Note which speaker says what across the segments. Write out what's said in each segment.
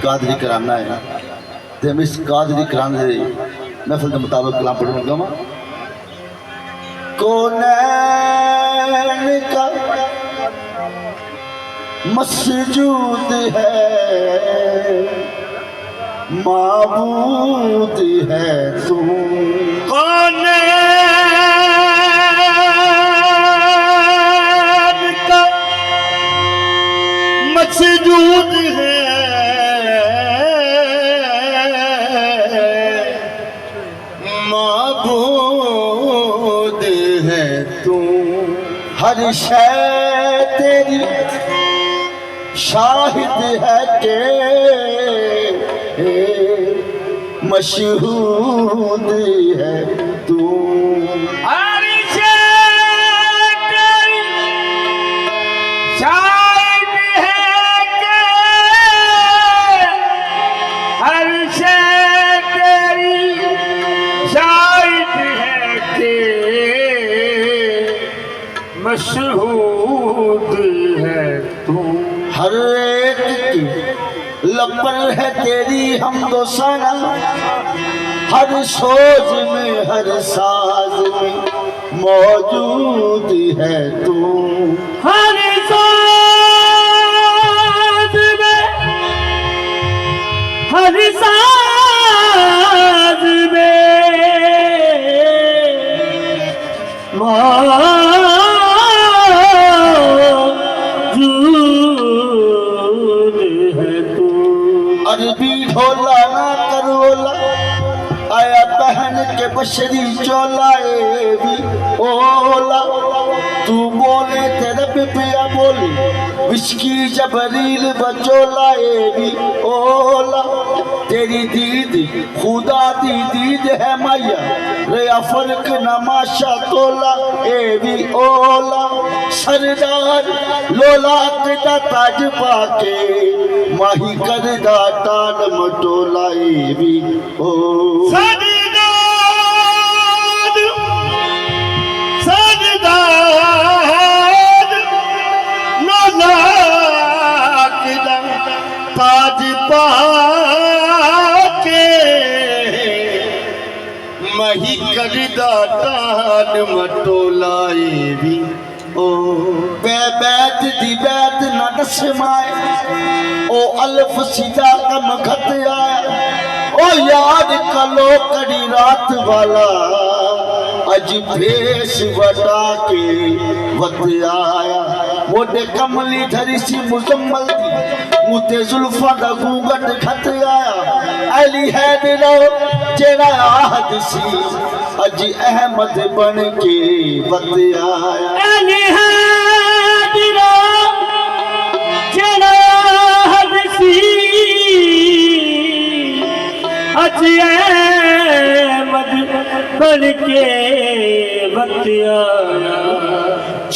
Speaker 1: कादरी कराना है तो मैं इस कादरी कराने नफल के मुताबिक कलाम पढ़ूंगा मैं कौनैन का मस्जूद है माबूद है तू कौनैन का मस्जूद है हर शय तेरी शाहिद है के मशहूद है तू
Speaker 2: हर शय तेरी शाहिद है के हर शय तेरी शाहिद है के मशहूद है तू
Speaker 1: हर एक की लपर है तेरी हमदो सना हर सोच में हर साज में मौजूद है तू
Speaker 2: हर साज में हर साज में
Speaker 1: अरबी ढोला ना करोला आया बहन के बशरी चोलाए भी ओला तू बोले तेरे पिया बोले विस्की जबरील बचोलाए भी ओला तेरी दीद खुदा दी दीद है मैया रे फर्क नमाशा तोला ए भी ओला सरदार लोला का ताज पाके माही कर दा टाल मटोला ए भी ओ
Speaker 2: सरदार सरदार लोला
Speaker 1: मटोलाई भी ओ बैत दी बैत न दस माए ओ अल्फ सीधा कम खत आया ओ याद कलो कड़ी रात वाला अज भेस वटा के वत आया मोटे कमली धरी सी मुजम्मल दी मुते जुल्फा दा गूगट खत आया अली है दिलो जेड़ा आहद सी अज अहमद बन के वत आया
Speaker 2: अली है दिलो जेड़ा हदसी अज अहमद बन के वत आया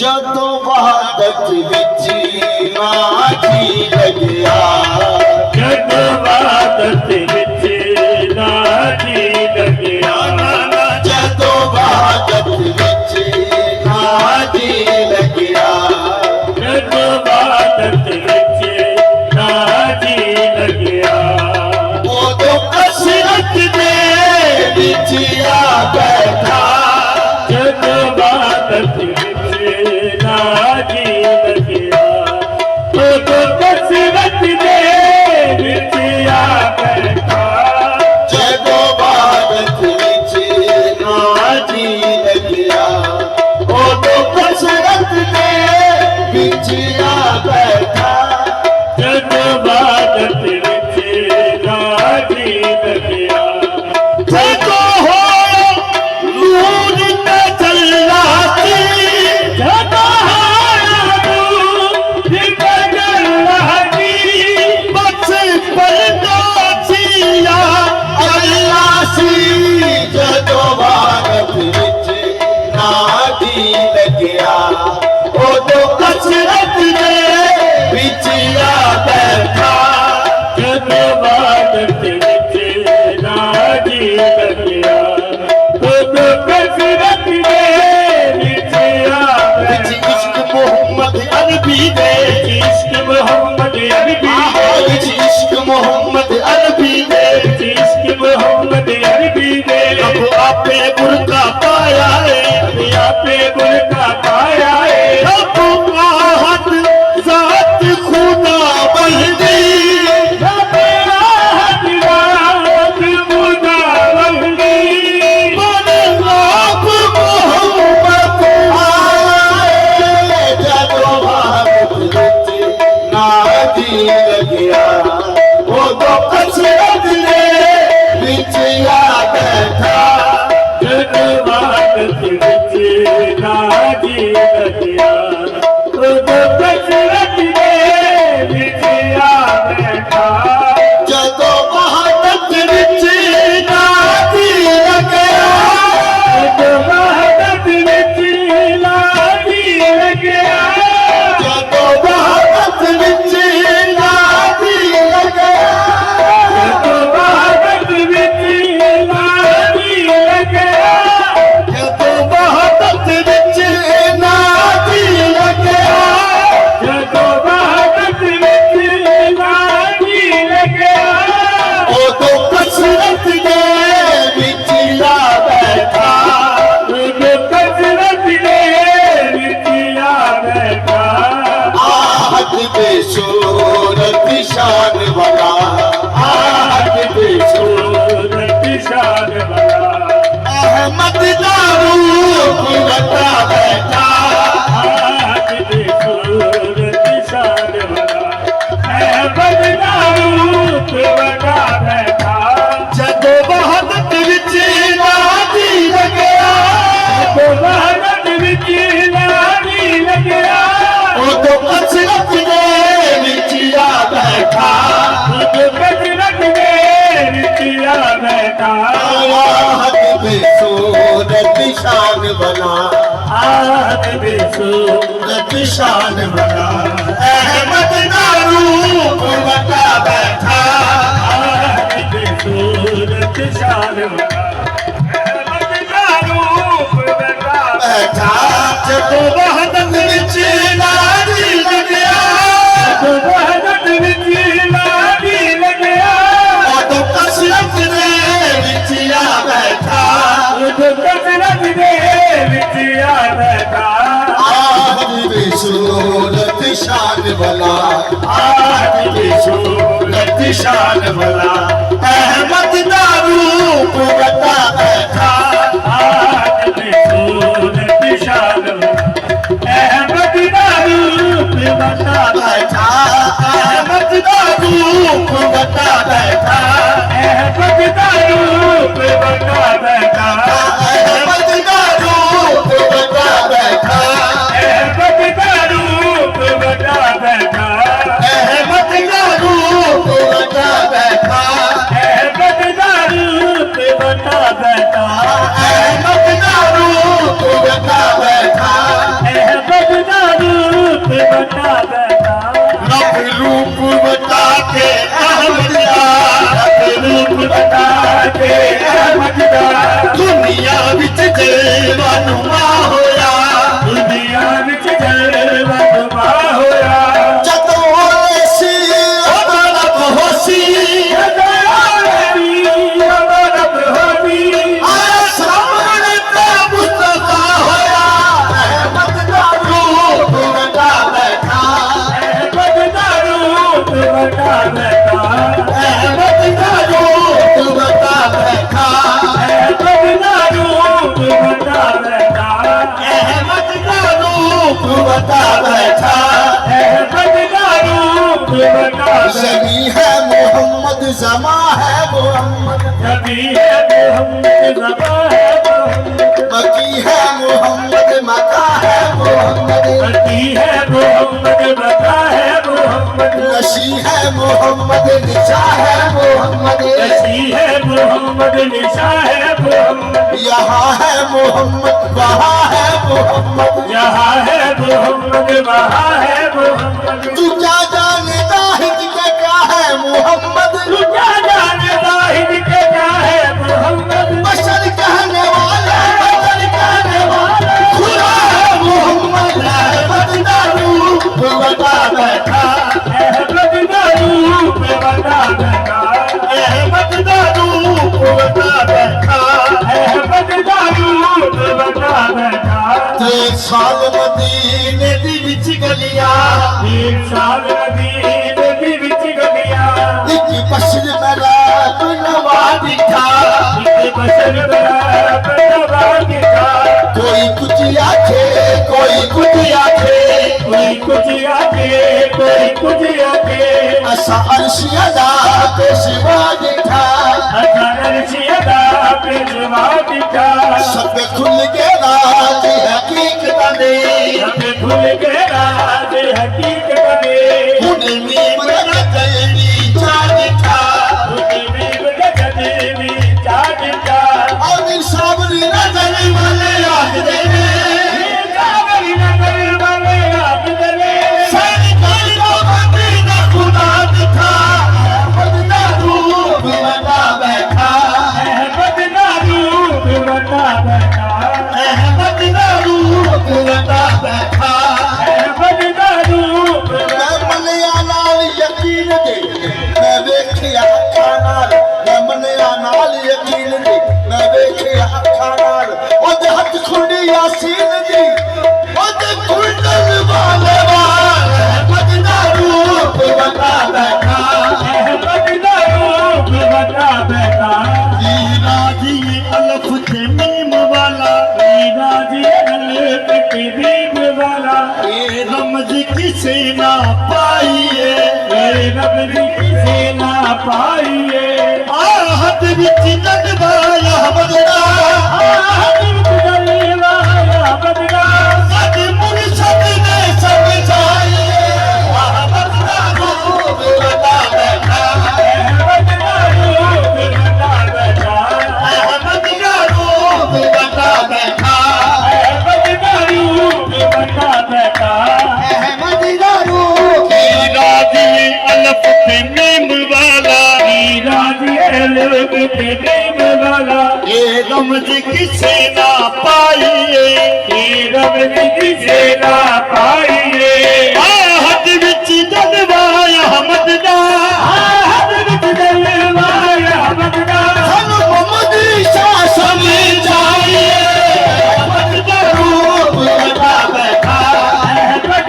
Speaker 1: जदों वहादत विच नाजी लगया
Speaker 2: जदों वहादत विच नाजी लगया
Speaker 1: जदों वहादत विच नाजी लगया
Speaker 2: जदों वहादत विच नाजी लगया
Speaker 1: उदों कसरत दे विच आ बैठा
Speaker 2: जदों वहादत विच नाजी लगया उदों कसरत दे विच आ बैठा
Speaker 1: जदों वहादत विच नाजी लगया उदों कसरत दे विच आ बैठा
Speaker 2: जदों वहादत विच नाजी लगया
Speaker 1: देखो हो नूर ते चलना सी
Speaker 2: जदों होया नूर ते चलना सी
Speaker 1: बस पलदा सिया अल्लाह सी जदों भारत विच नादी लगया उदों कसरत दे विच आ बैठा
Speaker 2: जदों वहादत विच नाजी लगया उदों कसरत दे विच आ
Speaker 1: विच
Speaker 2: बैठा
Speaker 1: इश्क मोहम्मद अरबी दे
Speaker 2: इश्क मोहम्मद अरबी
Speaker 1: विच इश्क मोहम्मद अरबी दे
Speaker 2: इश्क मोहम्मद अरबी दे
Speaker 1: अब आपे बुरका पाया है
Speaker 2: आपे बुरका पाया है
Speaker 1: अब आहत जात खुदा बन गई
Speaker 2: आपे राहत रात मुदा वंदी
Speaker 1: मन आप मोहम्मद आए जदों भारत विच नादी लगया उदों कसरत दे विच आ बैठा
Speaker 2: जदों वहादत विच नाजी लगया उदों कसरत दे विच आ बैठा
Speaker 1: जदों वहादत विच नादी लगया
Speaker 2: जदों वहादत विच नाजी लगया
Speaker 1: जदों वहादत विच नादी लगया
Speaker 2: जदों वहादत विच नाजी लगया
Speaker 1: जदों वहादत विच नादी लगया
Speaker 2: जदों वहादत विच नाजी लगया
Speaker 1: उदों कसरत दे विच आ बैठा
Speaker 2: उदों कसरत दे विच आ बैठा
Speaker 1: आहत बेसूरत शान वाला आहत बेसूरत
Speaker 2: सूरत शान वाला
Speaker 1: अहमद दा रूप लटा बैठा
Speaker 2: आज भी सूरत शान वाला अहमद दा रूप बना बैठा
Speaker 1: जदों वहादत विच नादी लगया
Speaker 2: तो वहादत विच नाजी लगया
Speaker 1: उदों कसरत दे विच आ बैठा
Speaker 2: उदों कसरत दे विच आ बैठा
Speaker 1: आहत बेसूरत शान बना
Speaker 2: आज भी सूरत
Speaker 1: शान बना अहमद दा रूप लटा बैठा
Speaker 2: आज भी सूरत शान वाला अहमद दा रूप बना
Speaker 1: बैठा जदों वहादत विच नादी लगया
Speaker 2: तो वहादत विच नाजी लगया
Speaker 1: उदों कसरत दे विच आ बैठा
Speaker 2: उदों कसरत दे विच
Speaker 1: सूरत शान भला,
Speaker 2: आज की सूरत शान भला,
Speaker 1: अहमद दा रूप बता बैठा,
Speaker 2: आज की सूरत शान भला, अहमद दा रूप बता
Speaker 1: बैठा अहमद दा रूप बता बैठा,
Speaker 2: अहमद दा रूप बता बैठा,
Speaker 1: अहमद दा रूप बता बैठा,
Speaker 2: अहमद दा रूप बता बैठा,
Speaker 1: अहमद दा रूप बता बैठा,
Speaker 2: अहमद दा रूप बता बैठा,
Speaker 1: अहमद दा रूप बता बैठा,
Speaker 2: अहमद दा रूप बता बैठा,
Speaker 1: रब रूप बता के अहमद दा,
Speaker 2: रूप बता के अहमद दा,
Speaker 1: दुनिया विच जलवानुमा होया,
Speaker 2: दुनिया विच जलवा होया,
Speaker 1: जदों होए सी उदों रब होसी, आया सामने ते मुस्तफा होया, अहमद दा रूप बता बैठा, अहमद दा रूप बता बैठा, अहमद दा रूप बता बैठा, ज़मी है मोहम्मद ज़मा है मोहम्मद, मकी है मोहम्मद मका है मोहम्मद, नशी है मोहम्मद निशा है मोहम्मद, यहाँ है मोहम्मद वहाँ है मोहम्मद,
Speaker 2: यहाँ है मोहम्मद वहाँ है मोहम्मद,
Speaker 1: तू क्या जानता है कि क्या है मोहम्मद,
Speaker 2: तू क्या जानता है कि क्या है मोहम्मद,
Speaker 1: बशर कहने वाला खुदा है मोहम्मद, अहमद दा रूप बता बैठा,
Speaker 2: अहमद दा रूप बता बैठा,
Speaker 1: अहमद दा रूप बता बैठा,
Speaker 2: अहमद दा रूप बता बैठा,
Speaker 1: 3 साल मदीने दी विच गलियां,
Speaker 2: 3 साल मदीने दी विच गलियां,
Speaker 1: एक बशर मेरा नवा दिखा,
Speaker 2: एक बशर मेरा नवा दिखा,
Speaker 1: कोई कुछ आखे कोई कुछ आखे,
Speaker 2: कोई कुछ आके कोई कुछ आके,
Speaker 1: असा अर्शिया दा पेशवा दिखा,
Speaker 2: अदा पेशवा दिखा,
Speaker 1: सब खुल के राज हकीकत ने,
Speaker 2: सब खुल के राज हकीकत में,
Speaker 1: उन्हें मीम रजनी चा दिखा, और इन साबरी नजर वाले आख देवे, सारी गलियों मदीना खुदा दिखा, अहमद दा रूप बता बैठा, अहमद दा रूप बता बैठा, मैं मनिया नाल यकीन दे, मैं वेखिया अखां नाल, मैं मनिया नाल यकीन दे, मैं वेखिया अखां नाल, ओदे हथ खुली यासीन दी, ओदे कुंडल वाले वाल, अहमद दा रूप बता बैठा, हीरा जी अलफ ते मीम वाला, ये रमज किसे ना पाइए,
Speaker 2: पाइए
Speaker 1: आहत विच जज्बा अहमद दा, सद मुर्शद ने समझाइए, अहमद दा रूप बता बैठा, अहमद दा रूप बता बैठा, अहमद दा रूप
Speaker 2: हीरा दी अलफ ते मीम वाला,
Speaker 1: ये रमज किसे ना पाइए,
Speaker 2: किसे ना पाइए,
Speaker 1: आहत विच जज्बा अहमद दा, ਸਾਨੂੰ ਮੁਹੰਮਦ ਸ਼ਾਹ ਸਮਝਾਈਏ, ਅਹਿਮਦ ਦਾ ਰੂਪ ਬਤਾ ਬੈਠਾ,
Speaker 2: अहमद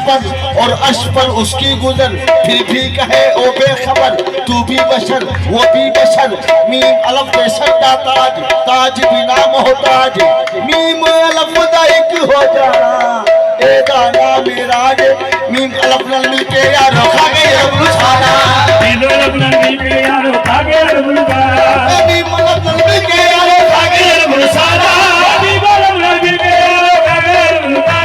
Speaker 1: पर और अर्श पर उसकी गुजर, फिर भी कहे ओ बेखबर तू भी बशर वो भी बशर। मीम अलफ पे सद्दा ताज, ताज बिना मोहताज, मीम अलफ दाइक हो जाना ए दाना मेराज। मीम अलफ नल मिलके यारो खा गए रब सारा,
Speaker 2: मीम अलफ नल मिलके यारो खा गए रब सारा,
Speaker 1: मीम अलफ नल मिलके यारो खा गए रब सारा,
Speaker 2: मीम अलफ नल मिलके यारो खा गए रब सारा।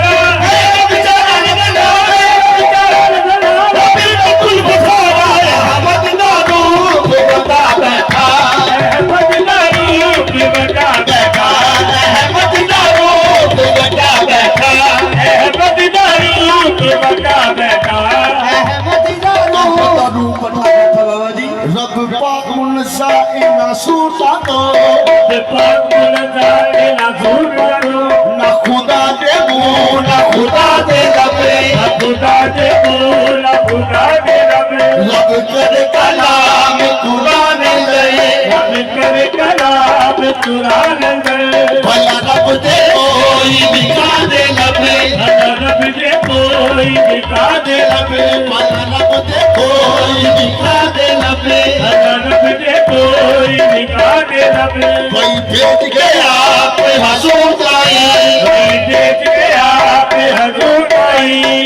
Speaker 1: रब पाक मुनसा इना सूता तो ना खुदा दे मुंह ना खुदा दे लबे, लब कर कलाम कुरान ले, भला रब दे कोई बिका दे लबे, भला रब दे कोई बिका दे लबे, कोई भेज के आप हजूर आई,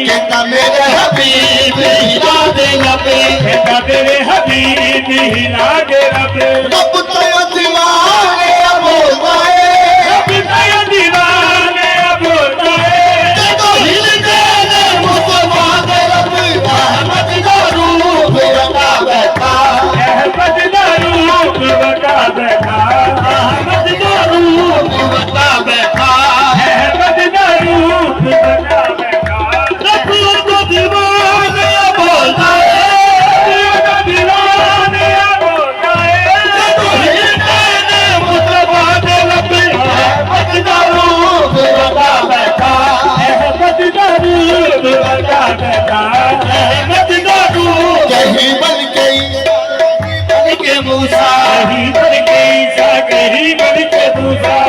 Speaker 1: कहता मेरे हबीब हिला दे लबे, रब तयो दीवाने बोलवाए, तो हिल दे मुस्तफा दे रब, अहमद का रूप बता बैठा, अहमद का रूप बता बैठा, रब को दीवाने बोलता है, मुस्तफा दे रब, अहमद का रूप बता बैठा, कहीं बन के मूसा,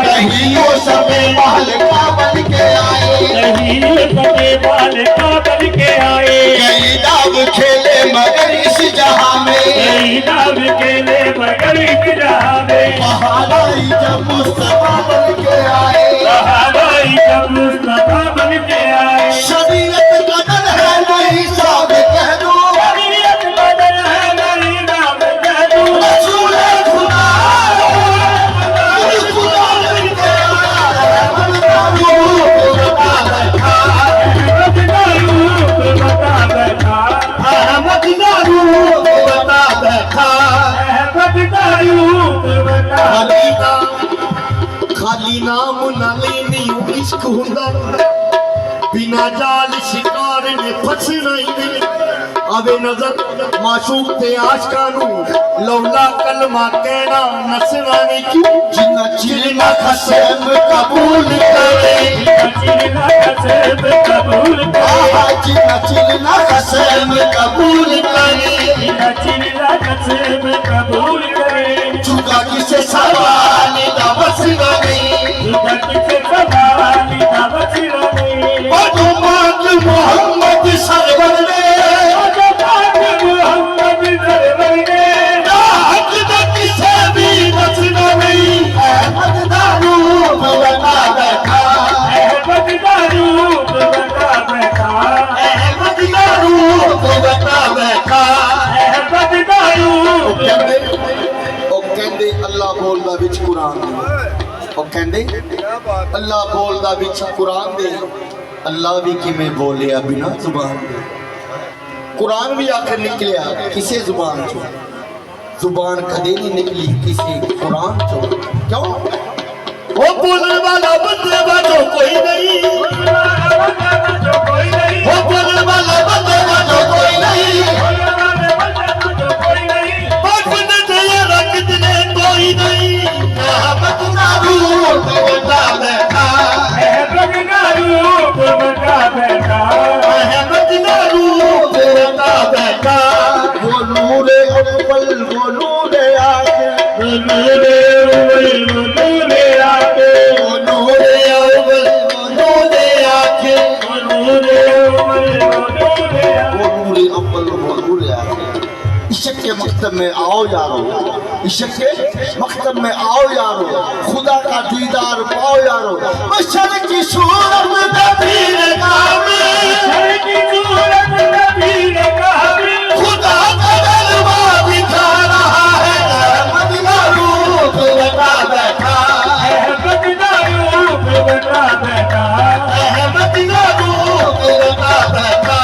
Speaker 1: कहीं वो सब महल का बन के आए, कहीं दाव खेले मगर इस जहां में, बहाराई जब मुस्तफा बन के आए, शरीयत कदर है नहीं साब कह दो, रसूल खुदा खाली नाम नाली नहीं इश्क हुंदा, बिना जाल शिकार ने फसना ही आवे नजर माशूक ते आशका नू, लौला कलमा कहना नसना नहीं क्यों, जिन्ना चिलना खसम कबूल करे, जिन्ना चिलना खसम कबूल करे, चुका किसे सवाल ना बसना नहीं, मोहम्मद सरवर ने किसे भी बचना नहीं, अहमद का रूप बता बैठा, अहमद का रूप बता बैठा, ਉਹ ਕਹਿੰਦੇ ਅੱਲਾ ਬੋਲਦਾ ਵਿੱਚ ਕੁਰਾਨ ਦੇ, ਉਹ ਕਹਿੰਦੇ ਅੱਲਾ ਬੋਲਦਾ ਵਿੱਚ ਕੁਰਾਨ ਦੇ, ਅੱਲਾ ਵੀ ਕਿਵੇਂ ਬੋਲਿਆ ਬਿਨਾ ਜ਼ੁਬਾਨ ਦੇ, ਕੁਰਾਨ ਵੀ ਆਖਰ ਨਿਕਲਿਆ ਕਿਸੇ ਜ਼ੁਬਾਨ ਚੋਂ, ਜ਼ੁਬਾਨ ਕਦੇ ਨਹੀਂ ਨਿਕਲੀ ਕਿਸੇ ਕੁਰਾਨ ਚੋਂ, ਕਿਉਂ ਉਹ ਬੋਲਣ ਵਾਲਾ ਬੰਦੇ ਵਾਜੋ ਕੋਈ ਨਹੀਂ, ਉਹ ਬੋਲਣ ਵਾਲਾ ਬੰਦੇ ਵਾਜੋ ਕੋਈ ਨਹੀਂ, कोई नहीं, अहमद का रूप बता बैठा, अहमद का रूप बता बैठा, अहमद का रूप बता बैठा, वो नूरे अव्वल वो नूरे आखिर, वो नूरे अव्वल वो नूरे आखिर, वो नूरे अव्वल वो नूरे आखिर, वो नूरे अव्वल मकतब में आओ यारो, इश्क के मकतब में आओ यारो, खुदा का दीदार पाओ यारो। बशर की सूरत नबीर कामिल, खुदा का जलवा दिखा रहा है, मदीना रूप बता बैठा, मदीना रूप बता बैठा, मदीना रूप बता बैठा,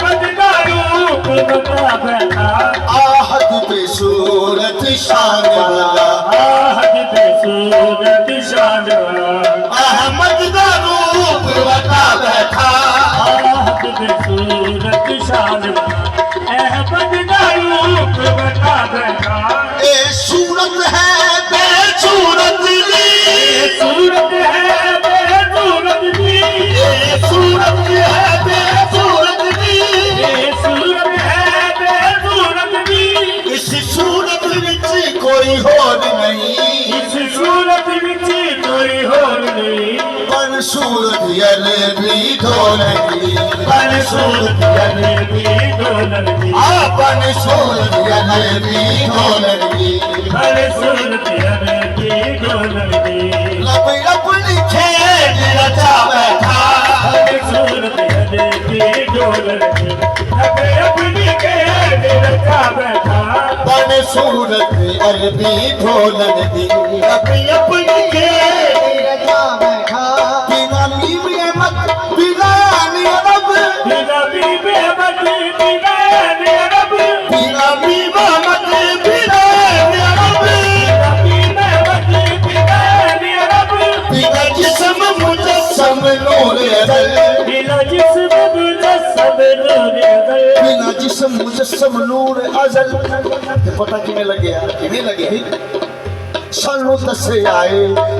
Speaker 1: मदीना रूप बता बैठा। आहद पे सूरत शान वाला, आहद पे सूरत शान वाला, अहमद का रूप बता बैठा, आहद पे सूरत शान वाला, अहमद का रूप बता बैठा। ए सूरत है बेसूरत दी, सूरत है बेसूरत दी, सूरत है बेसूरत दी, सूरत है बेसूरत दी। इस सूरत विच कोई होर नहीं, इस सूरत विच कोई होर नहीं, पर सूरत यले भी ढोलकी, पर सूरत यले भी ढोलकी, अपन सूरत यले भी ढोलकी, पर सूरत यले भी ढोलकी। लब अपनी खेल रचा बैठा, पर सूरत यले भी ढोलकी, लब अपनी खेल रचा बैठा, पर सूरत अरबी ढोलकी, लब अपनी खेल रचा बैठा। बिना मीम अहमद बिना नियरब, बिना मीम अहमद बिना नियरब, बिना मीम अहमद बिना नियरब, बिना मीम अहमद बिना नियरब। बिना जिस्म मुजस्सम नूर अज़ल, बिना जिस्म मुजस्सम नूर अज़ल, बिना जिस्म मुजस्सम नूर अज़ल। पता किवें लगे, किवें लगे? सानू दसे आए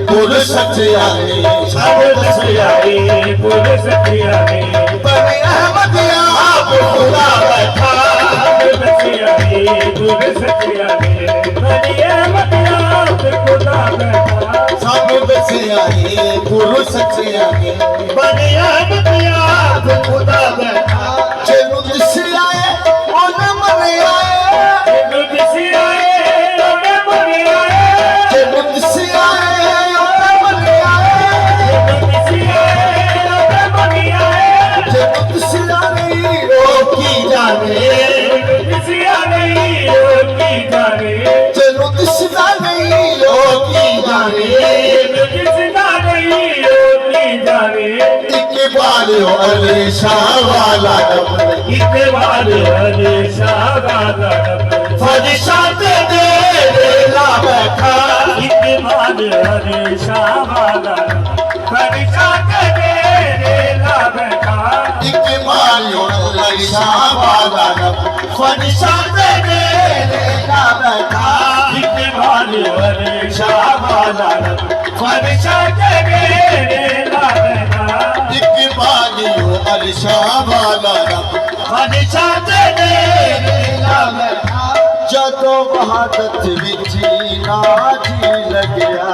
Speaker 1: गुर सच्चे आए, सानू दसे आए गुर सच्चे आए, बने अहमद आप खुदा बैठा, सानू दसे आए गुर सच्चे आए, बने अहमद आप खुदा बैठा, सानू दसे आए गुर सच्चे आए, बने अहमद आप खुदा बैठा। जेनू दिसे आए ओने मने आए, जेनू दिसे आए ओने मने आए, जेनू दिसे आए ओने मने आए, जेनू दिसे आए ओने मने आए, जेनू दिसे आए ओ की जाने, जेनू दिसे आए ओ की जाने, जेनू दिसे आए ओ की जाने, जेनू दिसे आए ओ की जाने। इकबाल अली शाह वाला रब, इकबाल अली शाह वाला रब, फरिश्त दे ला बैठा, इकबाल अली शाह वाला रब, फरिश्त दे ला बैठा, इकबाल अली शाह वाला रब, फरिश्त दे ला बैठा, इकबाल अली शाह वाला रब, फरिश्त दे ला बैठा, इकबाल अली शाह वाला रब, फरिश्त दे ला बैठा। जदों वहादत विच नाजी लग्या,